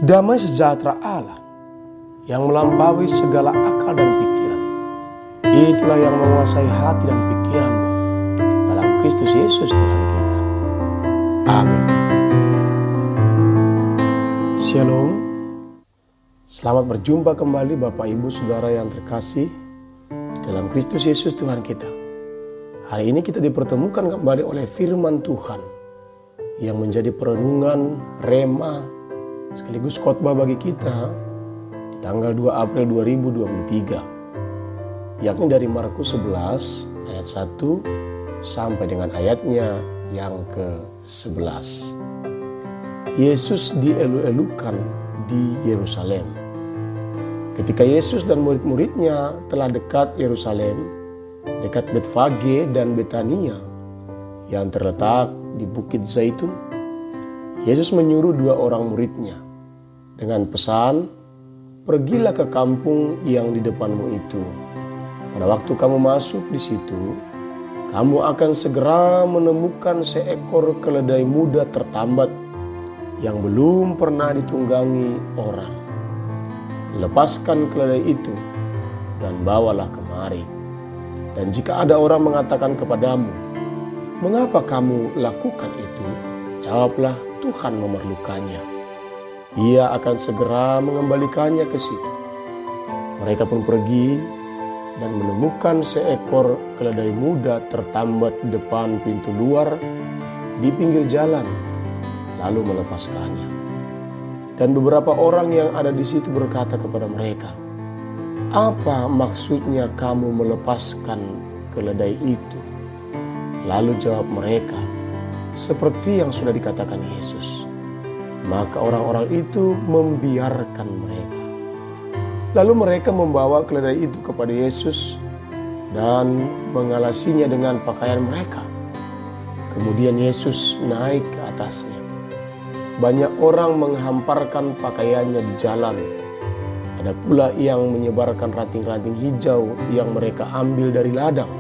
Damai sejahtera Allah yang melampaui segala akal dan pikiran, itulah yang menguasai hati dan pikiranmu dalam Kristus Yesus Tuhan kita. Amin. Shalom. Selamat berjumpa kembali Bapak Ibu Saudara yang terkasih di dalam Kristus Yesus Tuhan kita. Hari ini kita dipertemukan kembali oleh firman Tuhan yang menjadi perenungan, rema, sekaligus khotbah bagi kita di tanggal 2 April 2023. Yakni dari Markus 11 ayat 1 sampai dengan ayatnya yang ke-11. Yesus dielu-elukan di Yerusalem. Ketika Yesus dan murid-muridnya telah dekat Yerusalem, dekat Betfage dan Betania yang terletak di Bukit Zaitun, Yesus menyuruh 2 orang muridnya dengan pesan, "Pergilah ke kampung yang di depanmu itu. Pada waktu kamu masuk di situ, kamu akan segera menemukan seekor keledai muda tertambat yang belum pernah ditunggangi orang. Lepaskan keledai itu dan bawalah kemari. Dan jika ada orang mengatakan kepadamu, 'Mengapa kamu lakukan itu?' Jawablah, 'Tuhan memerlukannya. Ia akan segera mengembalikannya ke situ.' Mereka pun pergi dan menemukan seekor keledai muda tertambat di depan pintu luar di pinggir jalan, lalu melepaskannya. Dan beberapa orang yang ada di situ berkata kepada mereka, 'Apa maksudnya kamu melepaskan keledai itu?' Lalu jawab mereka, 'Seperti yang sudah dikatakan Yesus.' Maka orang-orang itu membiarkan mereka. Lalu mereka membawa keledai itu kepada Yesus dan mengalasinya dengan pakaian mereka. Kemudian Yesus naik ke atasnya. Banyak orang menghamparkan pakaiannya di jalan. Ada pula yang menyebarkan ranting-ranting hijau yang mereka ambil dari ladang.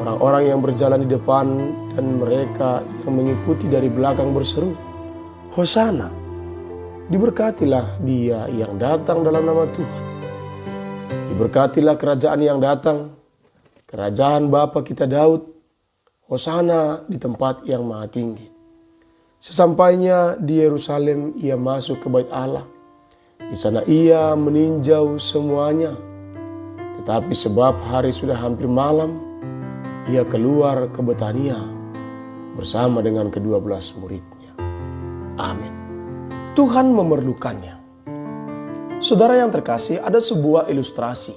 Orang-orang yang berjalan di depan dan mereka yang mengikuti dari belakang berseru, 'Hosana, diberkatilah dia yang datang dalam nama Tuhan. Diberkatilah kerajaan yang datang, kerajaan Bapa kita Daud. Hosana di tempat yang maha tinggi.' Sesampainya di Yerusalem, ia masuk ke Bait Allah. Di sana ia meninjau semuanya. Tetapi sebab hari sudah hampir malam, ia keluar ke Betania bersama dengan ke-12 muridnya. Amin. Tuhan memerlukannya. Saudara yang terkasih, ada sebuah ilustrasi,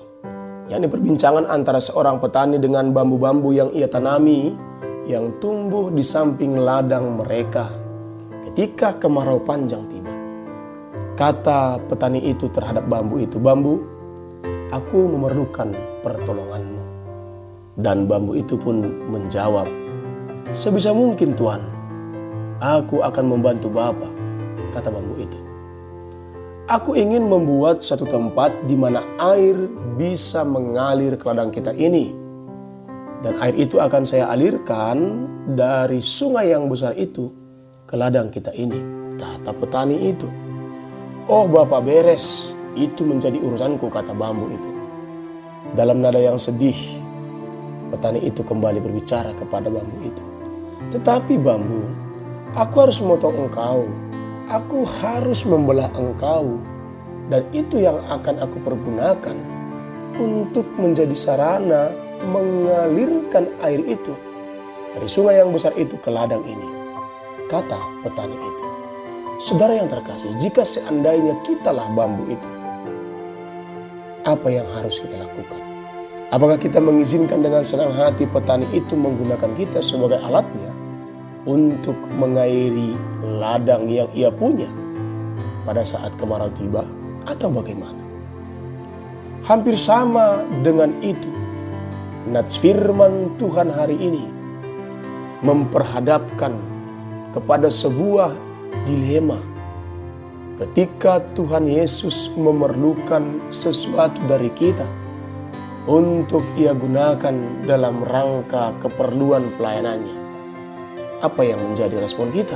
yakni perbincangan antara seorang petani dengan bambu-bambu yang ia tanami yang tumbuh di samping ladang mereka ketika kemarau panjang tiba. Kata petani itu terhadap bambu itu, 'Bambu, aku memerlukan pertolonganmu.' Dan bambu itu pun menjawab, 'Sebisa mungkin Tuhan, aku akan membantu Bapa,' kata bambu itu. 'Aku ingin membuat suatu tempat di mana air bisa mengalir ke ladang kita ini. Dan air itu akan saya alirkan dari sungai yang besar itu ke ladang kita ini,' kata petani itu. 'Oh Bapak, beres, itu menjadi urusanku,' kata bambu itu. Dalam nada yang sedih, petani itu kembali berbicara kepada bambu itu. 'Tetapi bambu, aku harus memotong engkau, aku harus membelah engkau, dan itu yang akan aku pergunakan untuk menjadi sarana mengalirkan air itu dari sungai yang besar itu ke ladang ini,' kata petani itu. Saudara yang terkasih, jika seandainya kitalah bambu itu, apa yang harus kita lakukan? Apakah kita mengizinkan dengan senang hati petani itu menggunakan kita sebagai alatnya untuk mengairi ladang yang ia punya pada saat kemarau tiba, atau bagaimana? Hampir sama dengan itu, nats firman Tuhan hari ini memperhadapkan kepada sebuah dilema. Ketika Tuhan Yesus memerlukan sesuatu dari kita untuk ia gunakan dalam rangka keperluan pelayanannya, apa yang menjadi respon kita?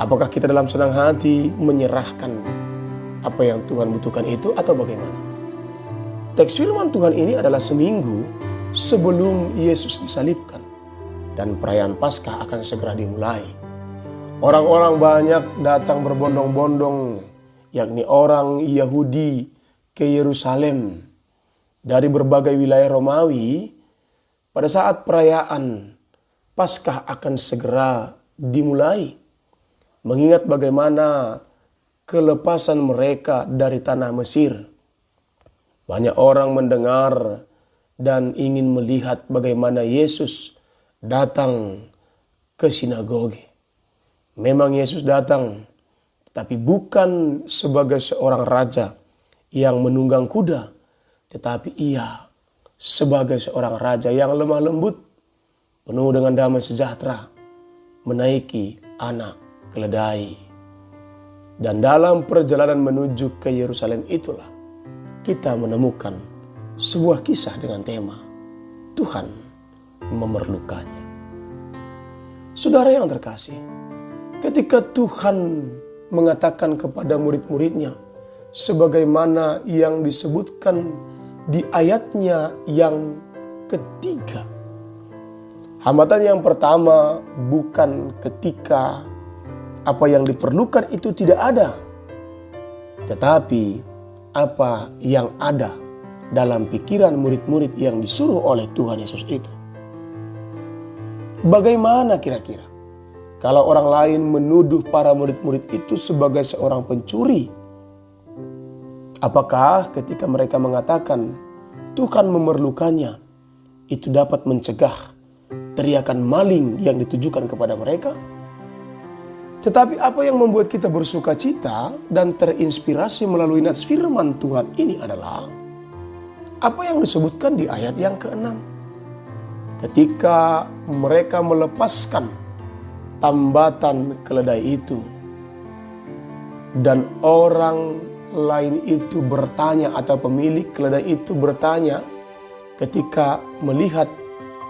Apakah kita dalam senang hati menyerahkan apa yang Tuhan butuhkan itu atau bagaimana? Teks firman Tuhan ini adalah seminggu sebelum Yesus disalibkan dan perayaan Paskah akan segera dimulai. Orang-orang banyak datang berbondong-bondong, yakni orang Yahudi ke Yerusalem dari berbagai wilayah Romawi pada saat perayaan Paskah akan segera dimulai. Mengingat bagaimana kelepasan mereka dari tanah Mesir. Banyak orang mendengar dan ingin melihat bagaimana Yesus datang ke sinagoge. Memang Yesus datang, tetapi bukan sebagai seorang raja yang menunggang kuda, tetapi ia sebagai seorang raja yang lemah lembut, penuh dengan damai sejahtera, menaiki anak keledai. Dan dalam perjalanan menuju ke Yerusalem itulah kita menemukan sebuah kisah dengan tema Tuhan memerlukannya. Saudara yang terkasih, ketika Tuhan mengatakan kepada murid-muridnya sebagaimana yang disebutkan di ayatnya yang ketiga. Hambatan yang pertama bukan ketika apa yang diperlukan itu tidak ada, tetapi apa yang ada dalam pikiran murid-murid yang disuruh oleh Tuhan Yesus itu. Bagaimana kira-kira kalau orang lain menuduh para murid-murid itu sebagai seorang pencuri? Apakah ketika mereka mengatakan Tuhan memerlukannya, itu dapat mencegah teriakan maling yang ditujukan kepada mereka? Tetapi apa yang membuat kita bersuka cita dan terinspirasi melalui nats firman Tuhan ini adalah apa yang disebutkan di ayat yang ke-6. Ketika mereka melepaskan tambatan keledai itu dan orang lain itu bertanya atau pemilik keledai itu bertanya ketika melihat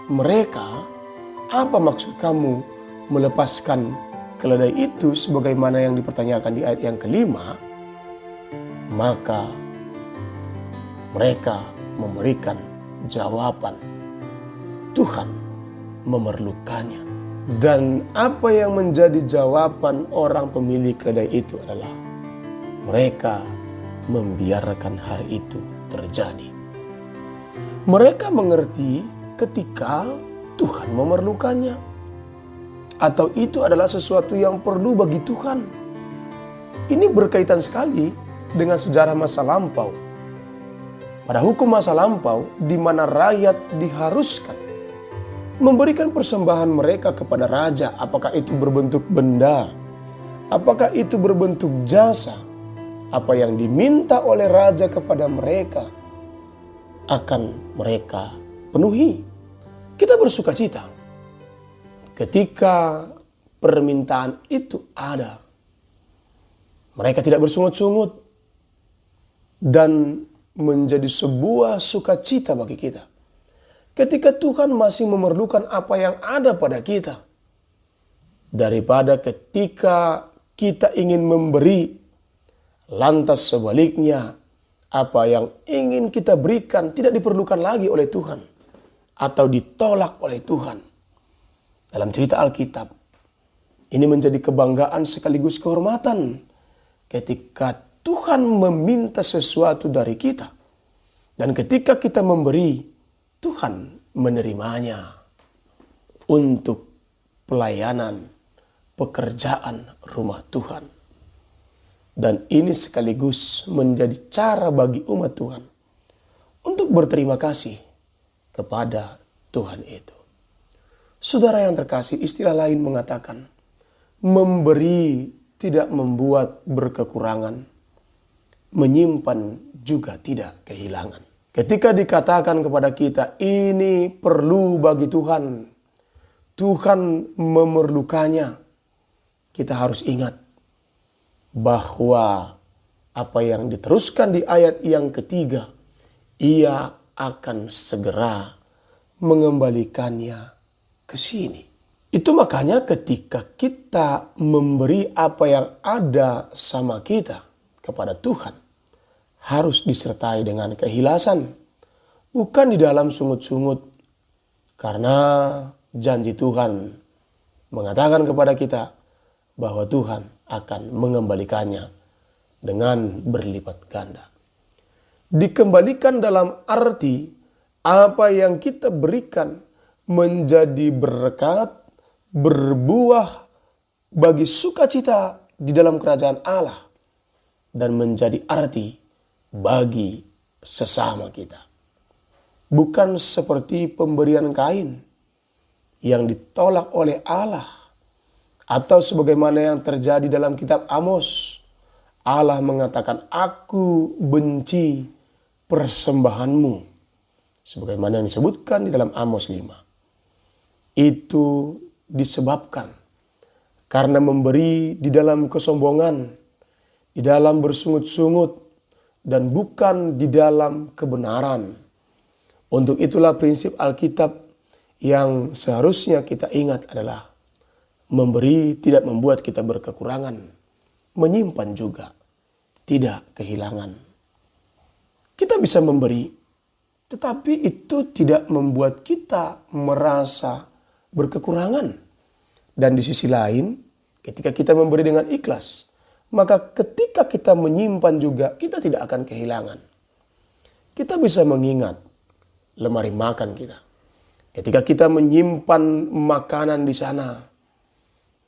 mereka, apa maksud kamu melepaskan keledai itu sebagaimana yang dipertanyakan di ayat yang kelima? Maka mereka memberikan jawaban, Tuhan memerlukannya. Dan apa yang menjadi jawaban orang pemilik keledai itu adalah mereka membiarkan hal itu terjadi. Mereka mengerti ketika Tuhan memerlukannya, atau itu adalah sesuatu yang perlu bagi Tuhan. Ini berkaitan sekali dengan sejarah masa lampau. Pada hukum masa lampau, di mana rakyat diharuskan memberikan persembahan mereka kepada raja, apakah itu berbentuk benda, apakah itu berbentuk jasa, apa yang diminta oleh raja kepada mereka akan mereka penuhi. Kita bersuka cita ketika permintaan itu ada. Mereka tidak bersungut-sungut dan menjadi sebuah sukacita bagi kita ketika Tuhan masih memerlukan apa yang ada pada kita, daripada ketika kita ingin memberi lantas sebaliknya apa yang ingin kita berikan tidak diperlukan lagi oleh Tuhan atau ditolak oleh Tuhan. Dalam cerita Alkitab, ini menjadi kebanggaan sekaligus kehormatan ketika Tuhan meminta sesuatu dari kita. Dan ketika kita memberi, Tuhan menerimanya untuk pelayanan, pekerjaan rumah Tuhan. Dan ini sekaligus menjadi cara bagi umat Tuhan untuk berterima kasih kepada Tuhan itu. Saudara yang terkasih, istilah lain mengatakan, memberi tidak membuat berkekurangan, menyimpan juga tidak kehilangan. Ketika dikatakan kepada kita, ini perlu bagi Tuhan, Tuhan memerlukannya, kita harus ingat bahwa apa yang diteruskan di ayat yang ketiga, ia akan segera mengembalikannya ke sini. Itu makanya ketika kita memberi apa yang ada sama kita kepada Tuhan, harus disertai dengan keikhlasan. Bukan di dalam sungut-sungut, karena janji Tuhan mengatakan kepada kita bahwa Tuhan akan mengembalikannya dengan berlipat ganda. Dikembalikan dalam arti apa yang kita berikan menjadi berkat, berbuah bagi sukacita di dalam kerajaan Allah, dan menjadi arti bagi sesama kita. Bukan seperti pemberian Kain yang ditolak oleh Allah, atau sebagaimana yang terjadi dalam kitab Amos. Allah mengatakan, "Aku benci persembahanmu." Sebagaimana yang disebutkan di dalam Amos 5. Itu disebabkan karena memberi di dalam kesombongan, di dalam bersungut-sungut, dan bukan di dalam kebenaran. Untuk itulah prinsip Alkitab yang seharusnya kita ingat adalah memberi tidak membuat kita berkekurangan, menyimpan juga tidak kehilangan. Kita bisa memberi, tetapi itu tidak membuat kita merasa berkekurangan. Dan di sisi lain, ketika kita memberi dengan ikhlas, maka ketika kita menyimpan juga, kita tidak akan kehilangan. Kita bisa mengingat lemari makan kita. Ketika kita menyimpan makanan di sana,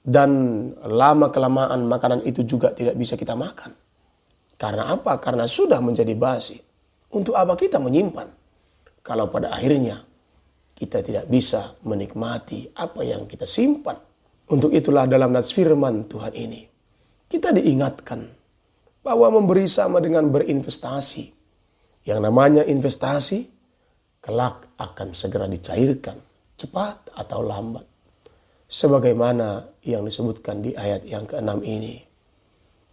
dan lama-kelamaan makanan itu juga tidak bisa kita makan. Karena apa? Karena sudah menjadi basi. Untuk apa kita menyimpan kalau pada akhirnya kita tidak bisa menikmati apa yang kita simpan? Untuk itulah dalam nats firman Tuhan ini, kita diingatkan bahwa memberi sama dengan berinvestasi. Yang namanya investasi, kelak akan segera dicairkan, cepat atau lambat. Sebagaimana yang disebutkan di ayat yang ke-6 ini.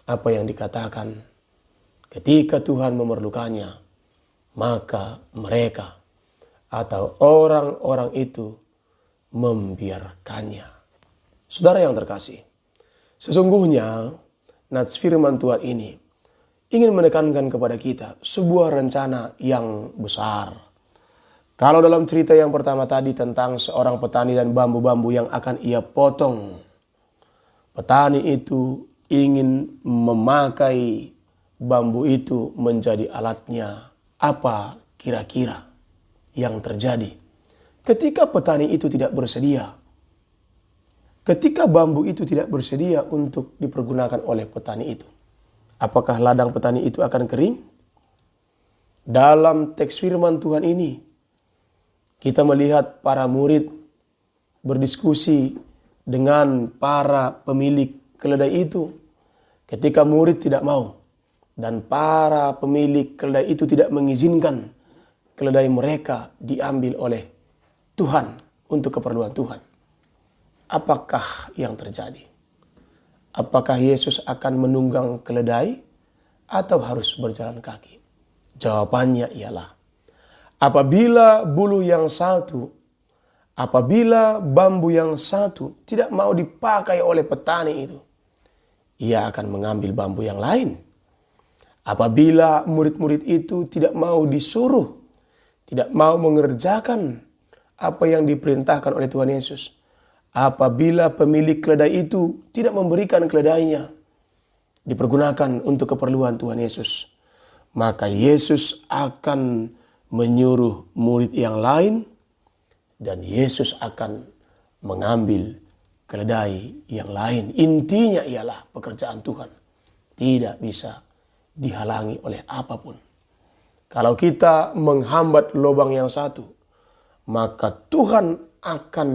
Apa yang dikatakan, ketika Tuhan memerlukannya, maka mereka atau orang-orang itu membiarkannya. Saudara yang terkasih, sesungguhnya nats firman Tuhan ini ingin menekankan kepada kita sebuah rencana yang besar. Kalau dalam cerita yang pertama tadi tentang seorang petani dan bambu-bambu yang akan ia potong, petani itu ingin memakai bambu itu menjadi alatnya. Apa kira-kira yang terjadi ketika petani itu tidak bersedia? Ketika bambu itu tidak bersedia untuk dipergunakan oleh petani itu, apakah ladang petani itu akan kering? Dalam teks firman Tuhan ini, kita melihat para murid berdiskusi dengan para pemilik keledai itu. Ketika murid tidak mau dan para pemilik keledai itu tidak mengizinkan keledai mereka diambil oleh Tuhan untuk keperluan Tuhan. Apakah yang terjadi? Apakah Yesus akan menunggang keledai atau harus berjalan kaki? Jawabannya ialah, apabila bulu yang satu, apabila bambu yang satu tidak mau dipakai oleh petani itu, ia akan mengambil bambu yang lain. Apabila murid-murid itu tidak mau disuruh, tidak mau mengerjakan apa yang diperintahkan oleh Tuhan Yesus, apabila pemilik keledai itu tidak memberikan keledainya dipergunakan untuk keperluan Tuhan Yesus, maka Yesus akan menyuruh murid yang lain dan Yesus akan mengambil keledai yang lain. Intinya ialah pekerjaan Tuhan tidak bisa dihalangi oleh apapun. Kalau kita menghambat lubang yang satu, maka Tuhan akan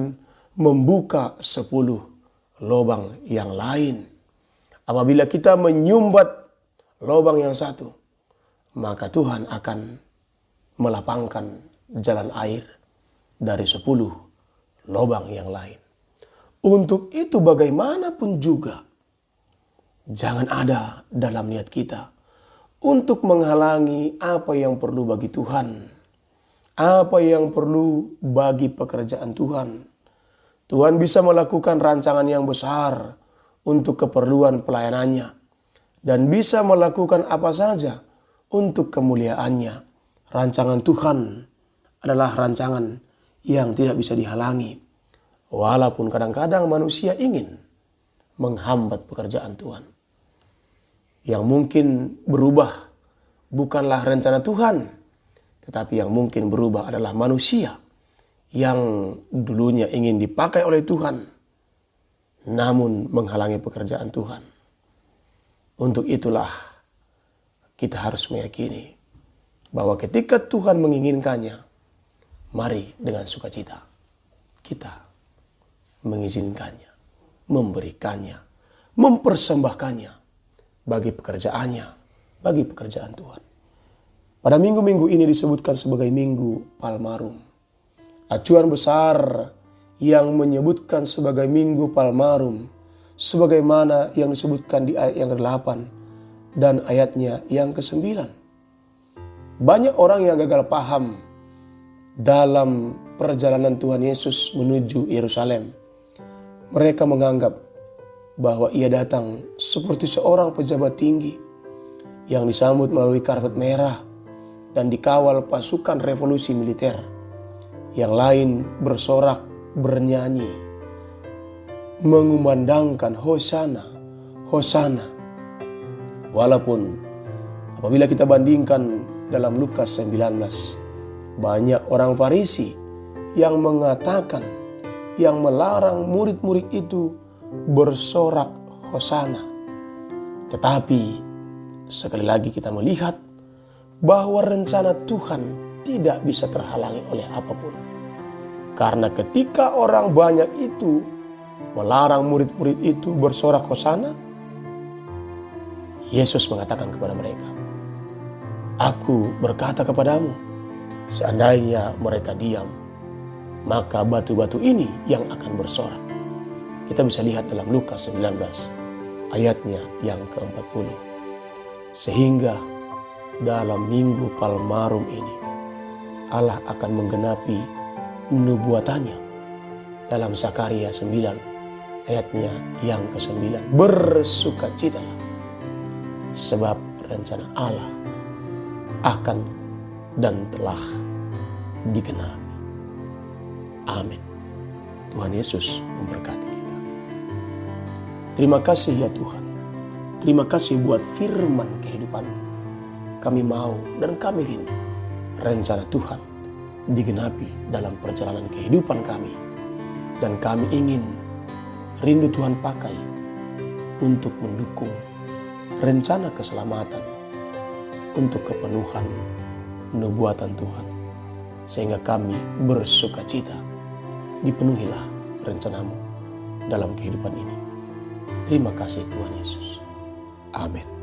membuka 10 lubang yang lain. Apabila kita menyumbat lubang yang satu, maka Tuhan akan melapangkan jalan air dari 10 lubang yang lain. Untuk itu bagaimanapun juga, jangan ada dalam niat kita untuk menghalangi apa yang perlu bagi Tuhan, apa yang perlu bagi pekerjaan Tuhan. Tuhan bisa melakukan rancangan yang besar untuk keperluan pelayanannya dan bisa melakukan apa saja untuk kemuliaannya. Rancangan Tuhan adalah rancangan yang tidak bisa dihalangi. Walaupun kadang-kadang manusia ingin menghambat pekerjaan Tuhan. Yang mungkin berubah bukanlah rencana Tuhan, tetapi yang mungkin berubah adalah manusia yang dulunya ingin dipakai oleh Tuhan, namun menghalangi pekerjaan Tuhan. Untuk itulah kita harus meyakini bahwa ketika Tuhan menginginkannya, mari dengan sukacita kita mengizinkannya, memberikannya, mempersembahkannya bagi pekerjaannya, bagi pekerjaan Tuhan. Pada minggu-minggu ini disebutkan sebagai Minggu Palmarum. Acuan besar yang menyebutkan sebagai Minggu Palmarum, sebagaimana yang disebutkan di ayat yang ke-8 dan ayatnya yang ke-9. Banyak orang yang gagal paham dalam perjalanan Tuhan Yesus menuju Yerusalem. Mereka menganggap bahwa ia datang seperti seorang pejabat tinggi yang disambut melalui karpet merah dan dikawal pasukan revolusi militer. Yang lain bersorak, bernyanyi, mengumandangkan Hosana, Hosana. Walaupun apabila kita bandingkan dalam Lukas 19, banyak orang Farisi yang mengatakan, yang melarang murid-murid itu bersorak Hosana. Tetapi sekali lagi kita melihat bahwa rencana Tuhan tidak bisa terhalangi oleh apapun. Karena ketika orang banyak itu melarang murid-murid itu bersorak Hosana, Yesus mengatakan kepada mereka, "Aku berkata kepadamu, seandainya mereka diam, maka batu-batu ini yang akan bersorak." Kita bisa lihat dalam Lukas 19 ayatnya yang ke-40. Sehingga dalam Minggu Palmarum ini Allah akan menggenapi nubuatannya dalam Zakaria 9 ayatnya yang ke-9. Bersukacitalah sebab rencana Allah akan dan telah digenapi. Amin. Tuhan Yesus memberkati kita. Terima kasih ya Tuhan. Terima kasih buat firman kehidupan. Kami mau dan kami rindu rencana Tuhan digenapi dalam perjalanan kehidupan kami. Dan kami ingin rindu Tuhan pakai untuk mendukung rencana keselamatan, untuk kepenuhan nubuatan Tuhan. Sehingga kami bersukacita, dipenuhilah rencanamu dalam kehidupan ini. Terima kasih Tuhan Yesus. Amin.